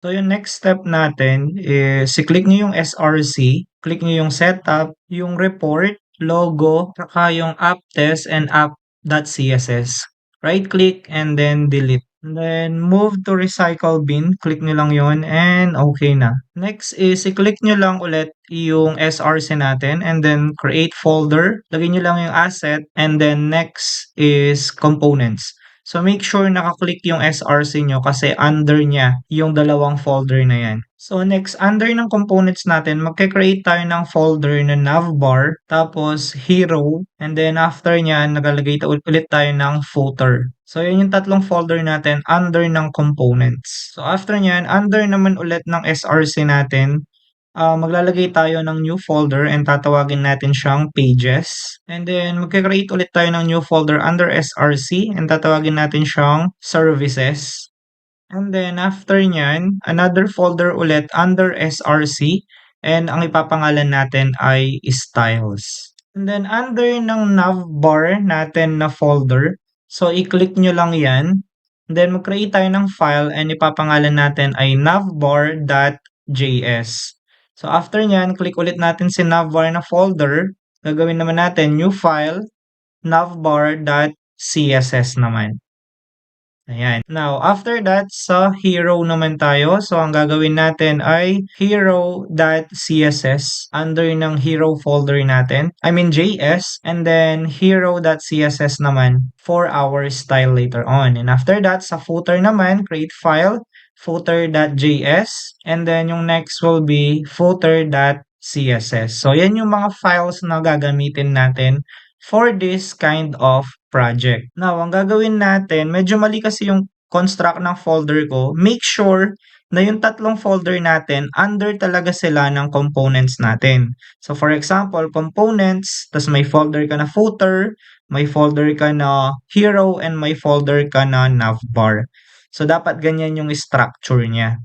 So yung next step natin is i-click nyo yung SRC, click nyo yung setup, yung report, logo, saka yung app test and app.css. Right click and then delete. And then move to recycle bin, click nyo lang yon and okay na. Next is i-click nyo lang ulit yung SRC natin and then create folder. Lagay nyo lang yung asset and then next is components. So make sure naka-click yung SRC nyo kasi under niya yung dalawang folder na yan. So next, under ng components natin, magke-create tayo ng folder na navbar, tapos hero, and then after niyan, nagalagay ulit tayo ng footer. So yun yung tatlong folder natin under ng components. So after niyan, under naman ulit ng SRC natin, maglalagay tayo ng new folder and tatawagin natin siyang pages. And then, magkakreate ulit tayo ng new folder under SRC and tatawagin natin siyang services. And then, after nyan, another folder ulit under SRC and ang ipapangalan natin ay styles. And then, under ng navbar natin na folder, so i-click nyo lang yan. And then, mag-create tayo ng file and ipapangalan natin ay navbar.js. So after nyan, click ulit natin si navbar na folder. Gagawin naman natin new file, navbar.css naman. Ayan. Now, after that, sa hero naman tayo. So, ang gagawin natin ay hero.css under ng hero folder natin. I mean, JS. And then, hero.css naman for our style later on. And after that, sa footer naman, create file, footer.js. And then, yung next will be footer.css. So, yan yung mga files na gagamitin natin for this kind of project. Now, ang gagawin natin, medyo mali kasi yung construct ng folder ko. Make sure na yung tatlong folder natin, under talaga sila ng components natin. So, for example, components, tas may folder ka na footer, may folder ka na hero, and may folder ka na navbar. So, dapat ganyan yung structure niya.